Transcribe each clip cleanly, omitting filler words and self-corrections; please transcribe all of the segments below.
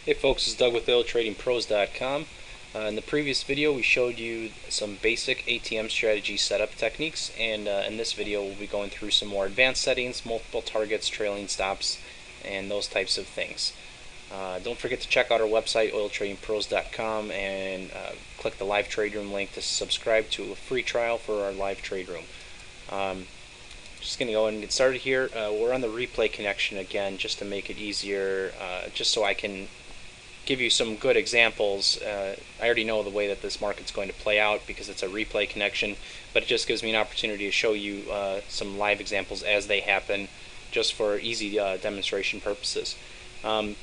Hey folks, it's Doug with OilTradingPros.com. In the previous video we showed you some basic ATM strategy setup techniques, and in this video we'll be going through some more advanced settings, multiple targets, trailing stops, and those types of things. Don't forget to check out our website, OilTradingPros.com, and click the live trade room link to subscribe to a free trial for our live trade room. Just going to go ahead and get started here. We're on the replay connection again just to make it easier, just so I can give you some good examples. I already know the way that this market's going to play out because it's a replay connection, but it just gives me an opportunity to show you some live examples as they happen, just for easy demonstration purposes. So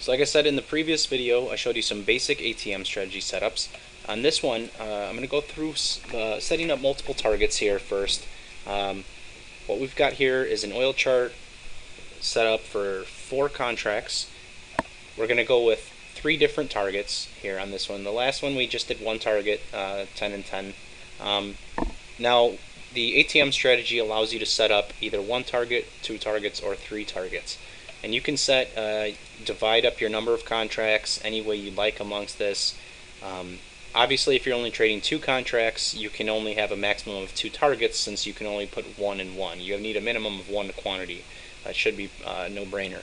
like I said in the previous video, I showed you some basic ATM strategy setups. On this one, I'm going to go through setting up multiple targets here first. What we've got here is an oil chart set up for 4 contracts. We're going to go with 3 different targets here on this one. The last one we just did one target, 10 and 10. Now the ATM strategy allows you to set up either 1 target, 2 targets, or 3 targets. And you can divide up your number of contracts any way you like amongst this. Obviously, if you're only trading 2 contracts, you can only have a maximum of 2 targets, since you can only put 1 in 1. You need a minimum of 1 quantity. That should be no-brainer.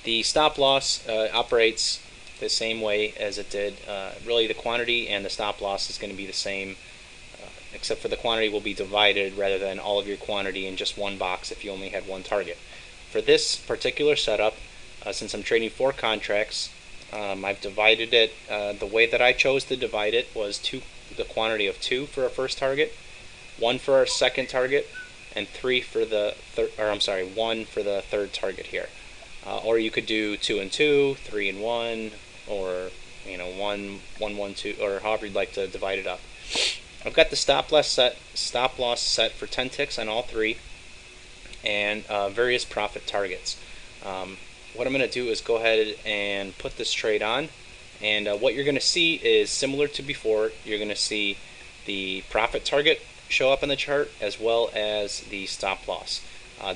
The stop loss operates the same way as it did. Really, the quantity and the stop loss is going to be the same, except for the quantity will be divided rather than all of your quantity in just one box if you only had 1 target. For this particular setup, since I'm trading 4 contracts, I've divided it. The way that I chose to divide it was the quantity of 2 for our first target, 1 for our second target, and 3 for the 1 for the third target here. Or you could do 2 and 2, 3 and 1, or 1, 1, 2, or however you'd like to divide it up. I've got the stop loss set for 10 ticks on all 3, and various profit targets. What I'm going to do is go ahead and put this trade on, and what you're going to see is similar to before. You're going to see the profit target show up on the chart as well as the stop loss.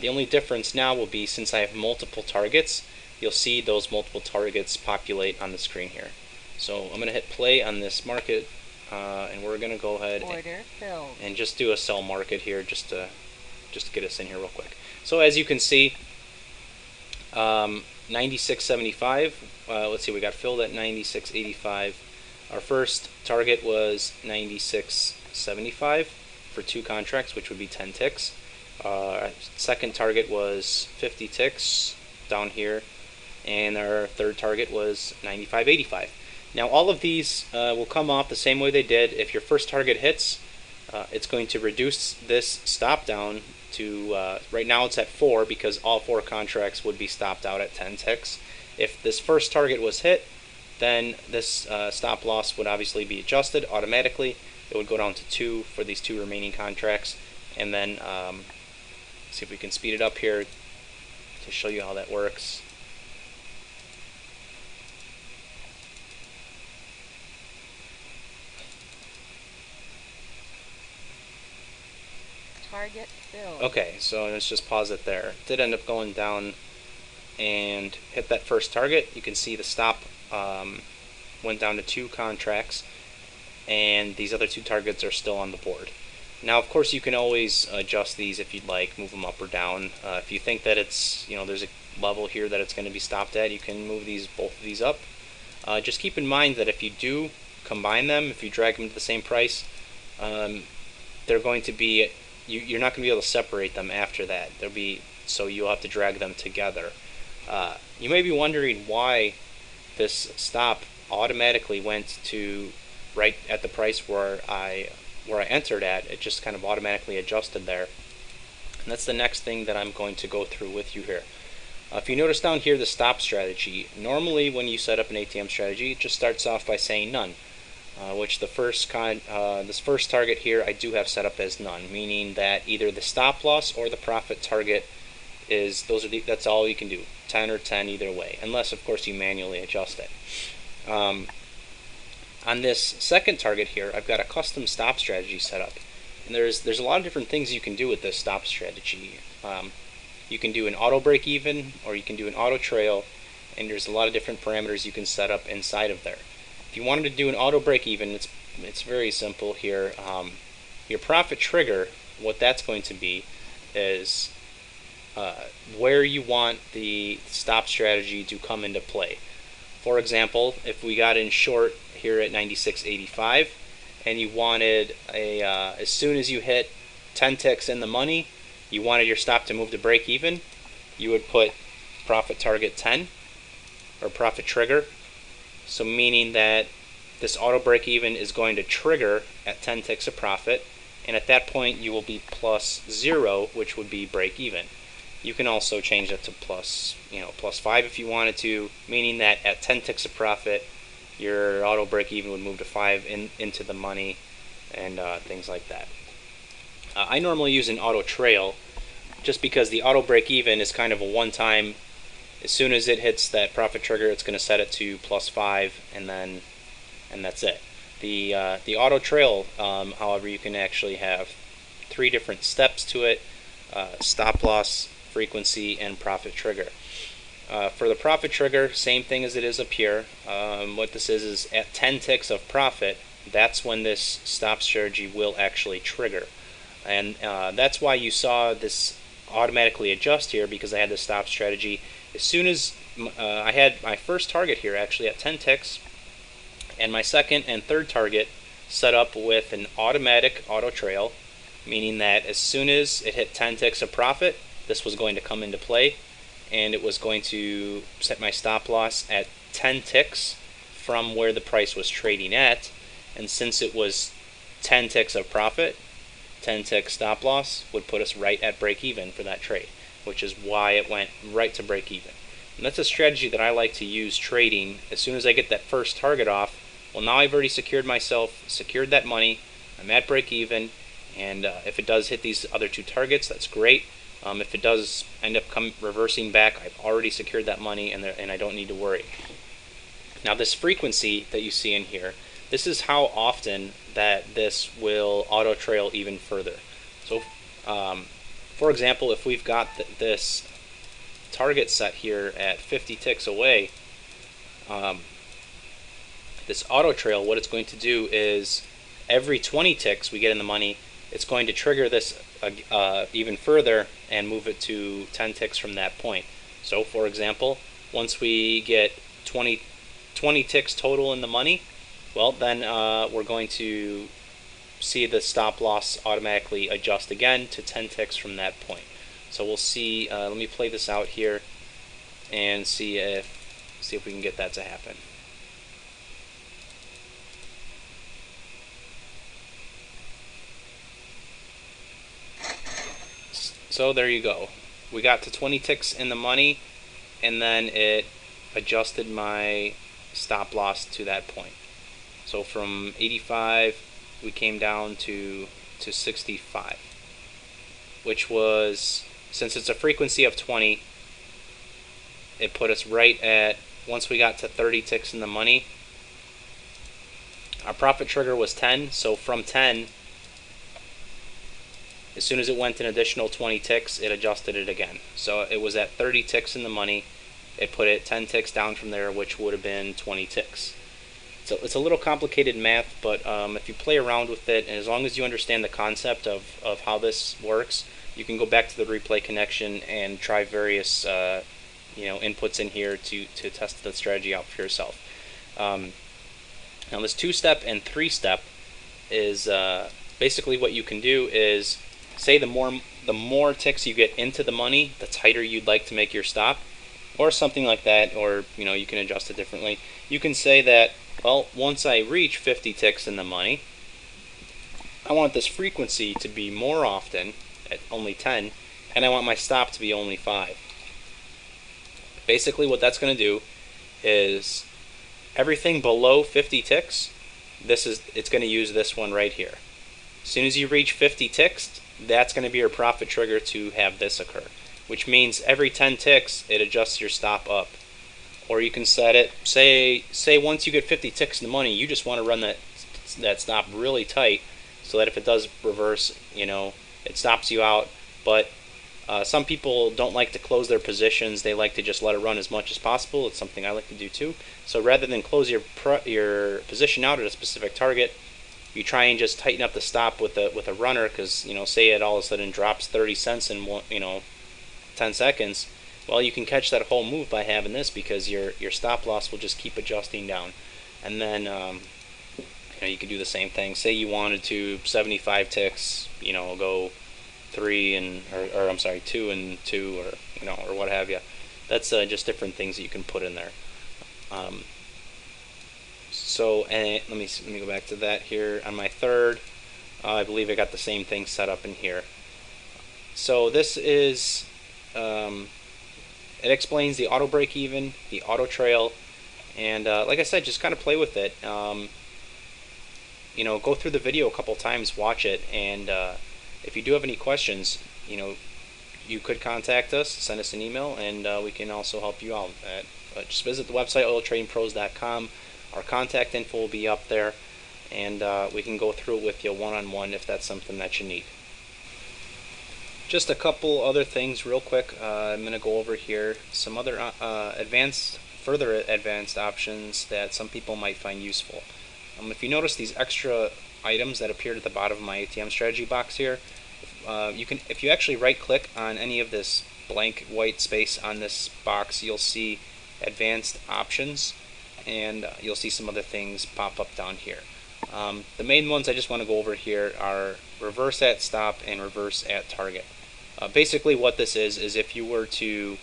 The only difference now will be, since I have multiple targets, you'll see those multiple targets populate on the screen here. So I'm going to hit play on this market, and we're going to go ahead and just do a sell market here just to get us in here real quick. So as you can see, 96.75. Let's see, we got filled at 96.85. Our first target was 96.75 for 2 contracts, which would be 10 ticks. Second target was 50 ticks down here, and our third target was 95.85. Now all of these will come off the same way they did. If your first target hits, it's going to reduce this stop down to, right now it's at 4 because all 4 contracts would be stopped out at 10 ticks. If this first target was hit, then this stop loss would obviously be adjusted automatically. It would go down to 2 for these 2 remaining contracts, and then see if we can speed it up here to show you how that works. Target filled. Okay, so let's just pause it there. It did end up going down and hit that first target. You can see the stop went down to 2 contracts, and these other 2 targets are still on the board. Now, of course, you can always adjust these if you'd like, move them up or down. If you think that it's, there's a level here that it's going to be stopped at, you can move both of these up. Just keep in mind that if you do combine them, if you drag them to the same price, they're going to be, you're not going to be able to separate them after that. So you'll have to drag them together. You may be wondering why this stop automatically went to right at the price where I entered at. It just kind of automatically adjusted there. And that's the next thing that I'm going to go through with you here. If you notice down here the stop strategy, normally when you set up an ATM strategy, it just starts off by saying none, which this first target here I do have set up as none, meaning that either the stop loss or the profit target that's all you can do, 10 or 10 either way, unless of course you manually adjust it. On this second target here, I've got a custom stop strategy set up, and there's a lot of different things you can do with this stop strategy. You can do an auto break even, or you can do an auto trail, and there's a lot of different parameters you can set up inside of there. If you wanted to do an auto break even, it's very simple here. Your profit trigger, what that's going to be is where you want the stop strategy to come into play. For example, if we got in short here at 96.85 and you wanted as soon as you hit 10 ticks in the money, you wanted your stop to move to break even, you would put profit target 10 or profit trigger. So meaning that this auto break even is going to trigger at 10 ticks of profit, and at that point you will be plus 0, which would be break even. You can also change that to plus 5 if you wanted to, meaning that at 10 ticks of profit your auto break even would move to 5 into the money and things like that. I normally use an auto trail just because the auto break even is kind of a one-time. As soon as it hits that profit trigger, it's going to set it to plus 5, and that's it. The auto trail, however, you can actually have 3 different steps to it: stop loss, frequency, and profit trigger. For the profit trigger, same thing as it is up here. What this is at 10 ticks of profit, that's when this stop strategy will actually trigger. And that's why you saw this automatically adjust here, because I had the stop strategy. As soon as I had my first target here actually at 10 ticks, and my second and third target set up with an automatic auto trail, meaning that as soon as it hit 10 ticks of profit, this was going to come into play, and it was going to set my stop loss at 10 ticks from where the price was trading at. And since it was 10 ticks of profit, 10 tick stop loss would put us right at break even for that trade, which is why it went right to break even. And that's a strategy that I like to use trading. As soon as I get that first target off, well, now I've already secured that money, I'm at break even, and if it does hit these other 2 targets, that's great. If it does end up reversing back, I've already secured that money, and I don't need to worry. Now this frequency that you see in here, this is how often that this will auto trail even further. So for example, if we've got this target set here at 50 ticks away, this auto trail, what it's going to do is every 20 ticks we get in the money, it's going to trigger this even further and move it to 10 ticks from that point. So for example, once we get 20 ticks total in the money, well then we're going to see the stop loss automatically adjust again to 10 ticks from that point. So we'll see, let me play this out here and see if we can get that to happen. So there you go. We got to 20 ticks in the money, and then it adjusted my stop loss to that point. So from 85 we came down to 65, which was, since it's a frequency of 20, it put us right at, once we got to 30 ticks in the money, our profit trigger was 10, so from 10, as soon as it went an additional 20 ticks, it adjusted it again. So it was at 30 ticks in the money, it put it 10 ticks down from there, which would have been 20 ticks. So it's a little complicated math, but if you play around with it, and as long as you understand the concept of how this works, you can go back to the replay connection and try various inputs in here to test the strategy out for yourself. Now this 2-step and 3-step is basically what you can do is, say the more ticks you get into the money, the tighter you'd like to make your stop, or something like that, or you can adjust it differently. You can say that, well, once I reach 50 ticks in the money, I want this frequency to be more often at only 10, and I want my stop to be only 5. Basically what that's going to do is everything below 50 ticks, it's going to use this one right here. As soon as you reach 50 ticks, that's going to be your profit trigger to have this occur, which means every 10 ticks it adjusts your stop up. Or you can set it, say once you get 50 ticks in the money, you just want to run that stop really tight so that if it does reverse, it stops you out. But Some people don't like to close their positions. They like to just let it run as much as possible. It's something I like to do too. So rather than close your position out at a specific target, you try and just tighten up the stop with a runner, because say it all of a sudden drops 30 cents in 10 seconds. Well, you can catch that whole move by having this, because your stop loss will just keep adjusting down. And then you can do the same thing. Say you wanted to 75 ticks, go 2 and 2, or what have you. That's just different things that you can put in there. And let me go back to that here on my third. I believe I got the same thing set up in here. So this is it explains the auto break even, the auto trail, and like I said, just kind of play with it. Go through the video a couple times, watch it, and if you do have any questions, you could contact us, send us an email, and we can also help you out. Just visit the website, oiltradingpros.com. Our contact info will be up there, and we can go through it with you one-on-one if that's something that you need. Just a couple other things real quick. I'm going to go over here some other further advanced options that some people might find useful. If you notice these extra items that appeared at the bottom of my ATM strategy box here, if you actually right click on any of this blank white space on this box, you'll see advanced options, and you'll see some other things pop up down here. The main ones I just want to go over here are reverse at stop and reverse at target. Basically what this is if you were to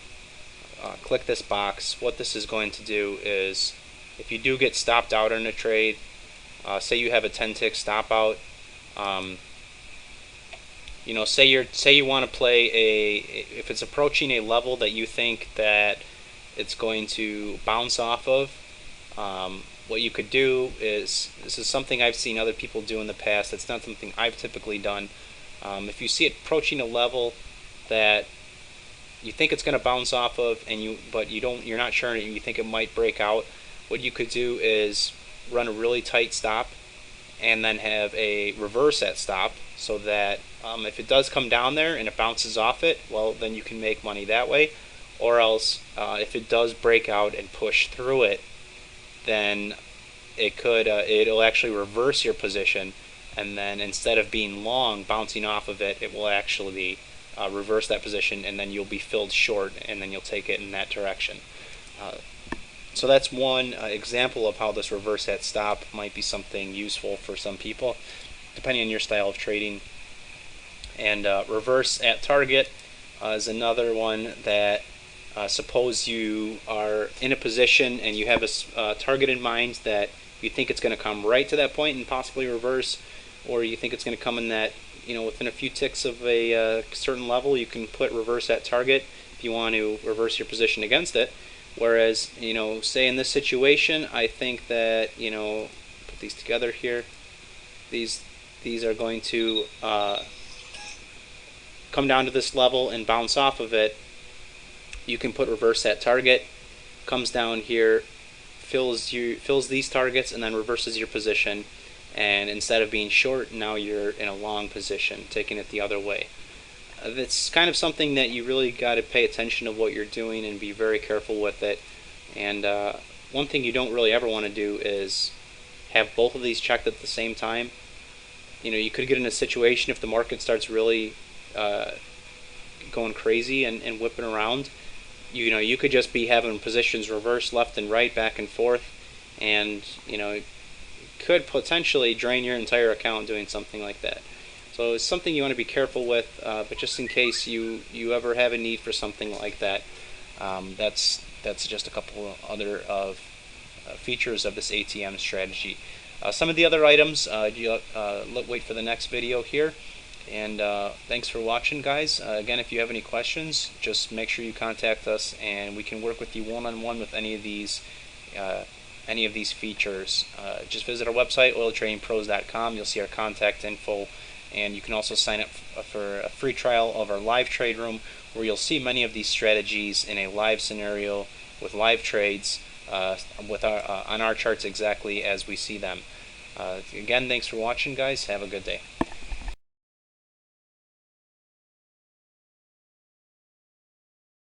click this box, what this is going to do is, if you do get stopped out in a trade, say you have a 10 tick stop out, say you want to play if it's approaching a level that you think that it's going to bounce off of, what you could do is, this is something I've seen other people do in the past, it's not something I've typically done. If you see it approaching a level that you think it's going to bounce off of, but you're not sure, and you think it might break out, what you could do is run a really tight stop and then have a reverse at stop, so that if it does come down there and it bounces off it, well, then you can make money that way. Or else if it does break out and push through it, then it'll actually reverse your position, and then instead of being long bouncing off of it, it will actually reverse that position, and then you'll be filled short, and then you'll take it in that direction. So that's one example of how this reverse at stop might be something useful for some people, depending on your style of trading. And reverse at target is another one that, suppose you are in a position and you have a target in mind that you think it's going to come right to that point and possibly reverse, or you think it's going to come in that, within a few ticks of a certain level, you can put reverse at target if you want to reverse your position against it. Whereas, say in this situation, I think that, put these together here, these are going to come down to this level and bounce off of it. You can put reverse at target, comes down here, fills these targets, and then reverses your position. And instead of being short, now you're in a long position, taking it the other way. That's kind of something that you really got to pay attention to what you're doing and be very careful with it. And one thing you don't really ever want to do is have both of these checked at the same time. You could get in a situation if the market starts really going crazy and whipping around. You could just be having positions reversed left and right, back and forth, and it could potentially drain your entire account doing something like that. So it's something you want to be careful with, but just in case you ever have a need for something like that, that's just a couple other of features of this ATM strategy. Some of the other items, wait for the next video here. And thanks for watching, guys. Again, if you have any questions, just make sure you contact us, and we can work with you one-on-one with any of these features. Just visit our website, oiltradingpros.com. You'll see our contact info, and you can also sign up for a free trial of our live trade room, where you'll see many of these strategies in a live scenario with live trades on our charts exactly as we see them. Again, thanks for watching, guys. Have a good day.